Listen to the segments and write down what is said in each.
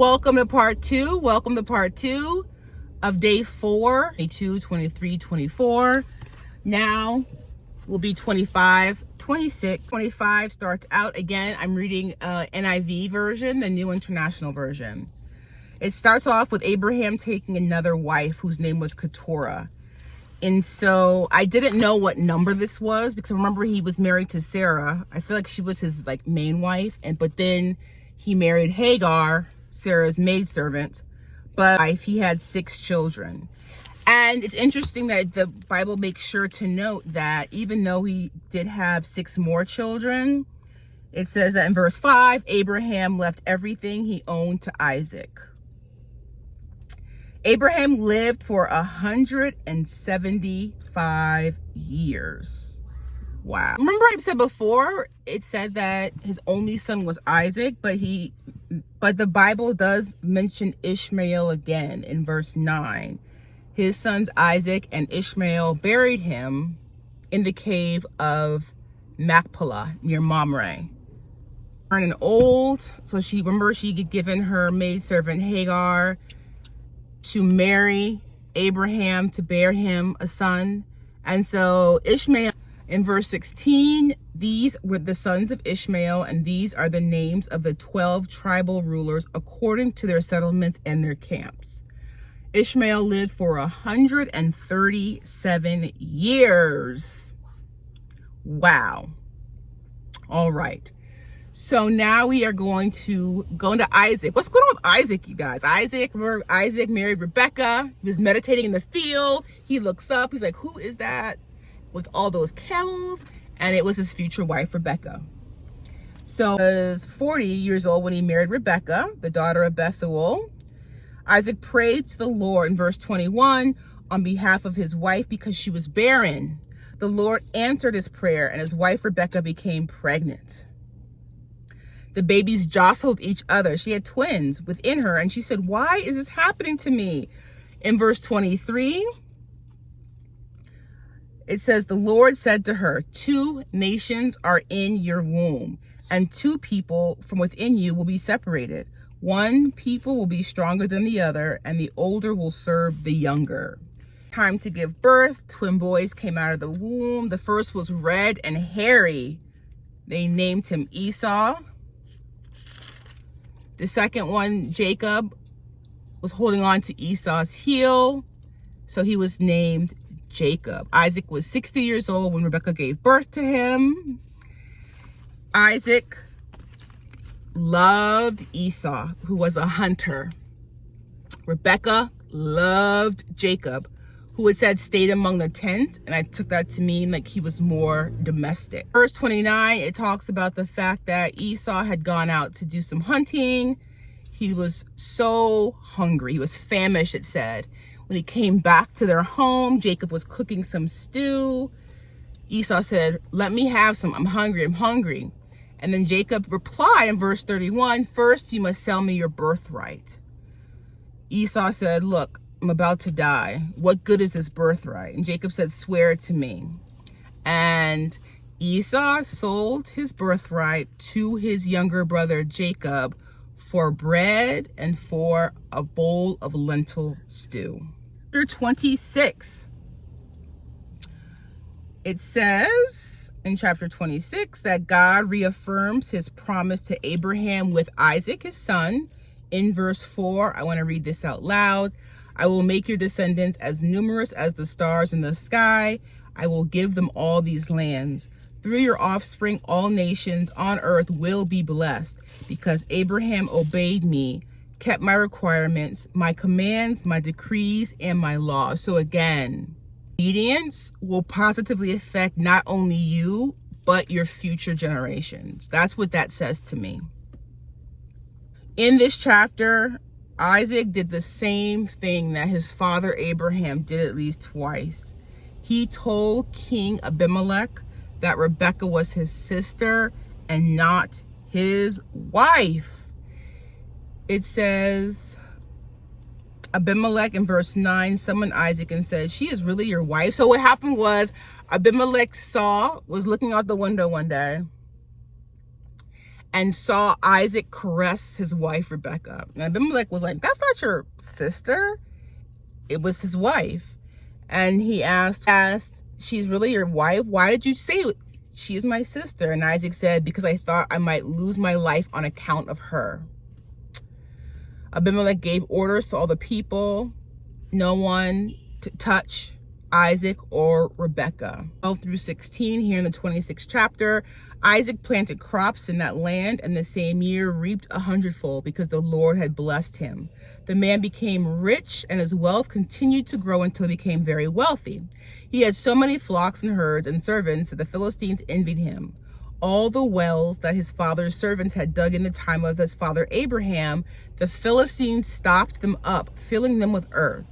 Welcome to part two. Welcome to part two of day 4, 22, 23, 24. Now will be 25, 26. 25 starts out again. I'm reading NIV version, the New International Version. It starts off with Abraham taking another wife whose name was Keturah. And so I didn't know what number this was because I remember he was married to Sarah. I feel like she was his main wife, but then he married Hagar, Sarah's maidservant, but he had 6 children. And it's interesting that the Bible makes sure to note that even though he did have 6 more children, it says that in verse 5, Abraham left everything he owned to Isaac. Abraham lived for 175 years. Wow. Remember I said before, it said that his only son was Isaac, but the Bible does mention Ishmael again in verse 9. His sons Isaac and Ishmael buried him in the cave of Machpelah near Mamre. And old, so she had given her maidservant Hagar to marry Abraham to bear him a son. And so Ishmael, in verse 16, these were the sons of Ishmael, and these are the names of the 12 tribal rulers according to their settlements and their camps. Ishmael lived for 137 years. Wow. All right. So now we are going to go into Isaac. What's going on with Isaac, you guys? Isaac married Rebecca. He was meditating in the field. He looks up. He's like, who is that with all those camels? And it was his future wife, Rebecca. So he was 40 years old when he married Rebecca, the daughter of Bethuel. Isaac prayed to the Lord in verse 21 on behalf of his wife because she was barren. The Lord answered his prayer, and his wife Rebecca became pregnant. The babies jostled each other. She had twins within her, and she said, why is this happening to me? In verse 23, it says, the Lord said to her, 2 nations are in your womb, and 2 people from within you will be separated. One people will be stronger than the other, and the older will serve the younger. Time to give birth. Twin boys came out of the womb. The first was red and hairy. They named him Esau. The second one, Jacob, was holding on to Esau's heel, so he was named Jacob. Isaac was 60 years old when Rebekah gave birth to him. Isaac loved Esau, who was a hunter. Rebekah loved Jacob, who it said stayed among the tent, and I took that to mean like he was more domestic. Verse 29, it talks about the fact that Esau had gone out to do some hunting. He was so hungry. He was famished, it said. When he came back to their home, Jacob was cooking some stew. Esau said, let me have some. I'm hungry. I'm hungry. And then Jacob replied in verse 31, first you must sell me your birthright. Esau said, look, I'm about to die. What good is this birthright? And Jacob said, swear it to me. And Esau sold his birthright to his younger brother Jacob for bread and for a bowl of lentil stew. Chapter 26. It says in chapter 26 that God reaffirms his promise to Abraham with Isaac, his son. In verse 4, I want to read this out loud. I will make your descendants as numerous as the stars in the sky. I will give them all these lands. Through your offspring, all nations on earth will be blessed, because Abraham obeyed me, kept my requirements, my commands, my decrees, and my laws. So again, obedience will positively affect not only you, but your future generations. That's what that says to me. In this chapter, Isaac did the same thing that his father Abraham did at least twice. He told King Abimelech that Rebekah was his sister and not his wife. It says, Abimelech in verse 9 summoned Isaac and said, she is really your wife? So what happened was Abimelech was looking out the window one day, and saw Isaac caress his wife Rebekah. And Abimelech was like, that's not your sister. It was his wife. And he asked, she's really your wife? Why did you say she is my sister? And Isaac said, because I thought I might lose my life on account of her. Abimelech gave orders to all the people, no one to touch Isaac or Rebekah. 12 through 16, here in the 26th chapter, Isaac planted crops in that land, and the same year reaped 100-fold, because the Lord had blessed him. The man became rich, and his wealth continued to grow until he became very wealthy. He had so many flocks and herds and servants that the Philistines envied him. All the wells that his father's servants had dug in the time of his father Abraham, the Philistines stopped them up, filling them with earth.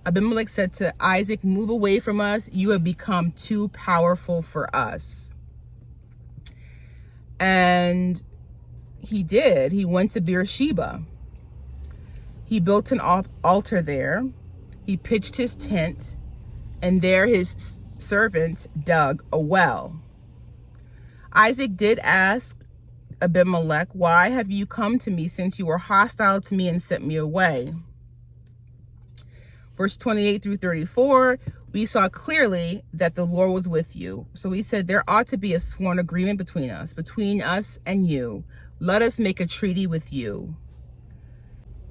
Abimelech said to Isaac, move away from us. You have become too powerful for us. And he did. He went to Beersheba. He built an altar there. He pitched his tent, and there his servant dug a well. Isaac did ask Abimelech, why have you come to me, since you were hostile to me and sent me away? Verse 28 through 34, we saw clearly that the Lord was with you. So he said, there ought to be a sworn agreement between us and you. Let us make a treaty with you.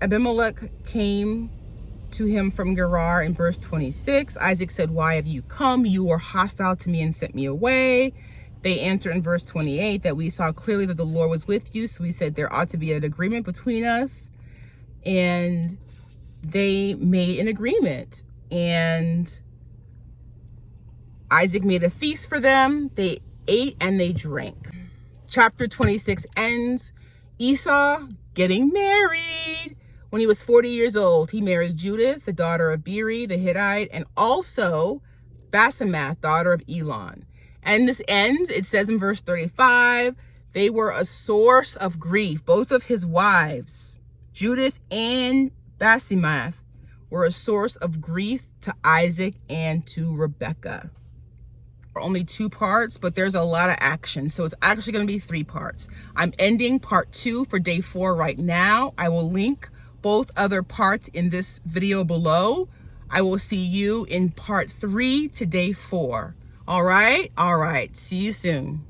Abimelech came to him from Gerar in verse 26. Isaac said, why have you come? You were hostile to me and sent me away. They answered in verse 28 that we saw clearly that the Lord was with you. So we said there ought to be an agreement between us. And they made an agreement, and Isaac made a feast for them. They ate and they drank. Chapter 26 ends. Esau getting married. When he was 40 years old, he married Judith, the daughter of Beeri the Hittite, and also Basemath, daughter of Elon. And this ends, it says in verse 35, they were a source of grief. Both of his wives, Judith and Basemath, were a source of grief to Isaac and to Rebekah. Only 2 parts, but there's a lot of action, so it's actually going to be 3 parts. I'm ending part 2 for day 4 right now. I will link both other parts in this video below. I will see you in part 3 to day 4. All right? See you soon.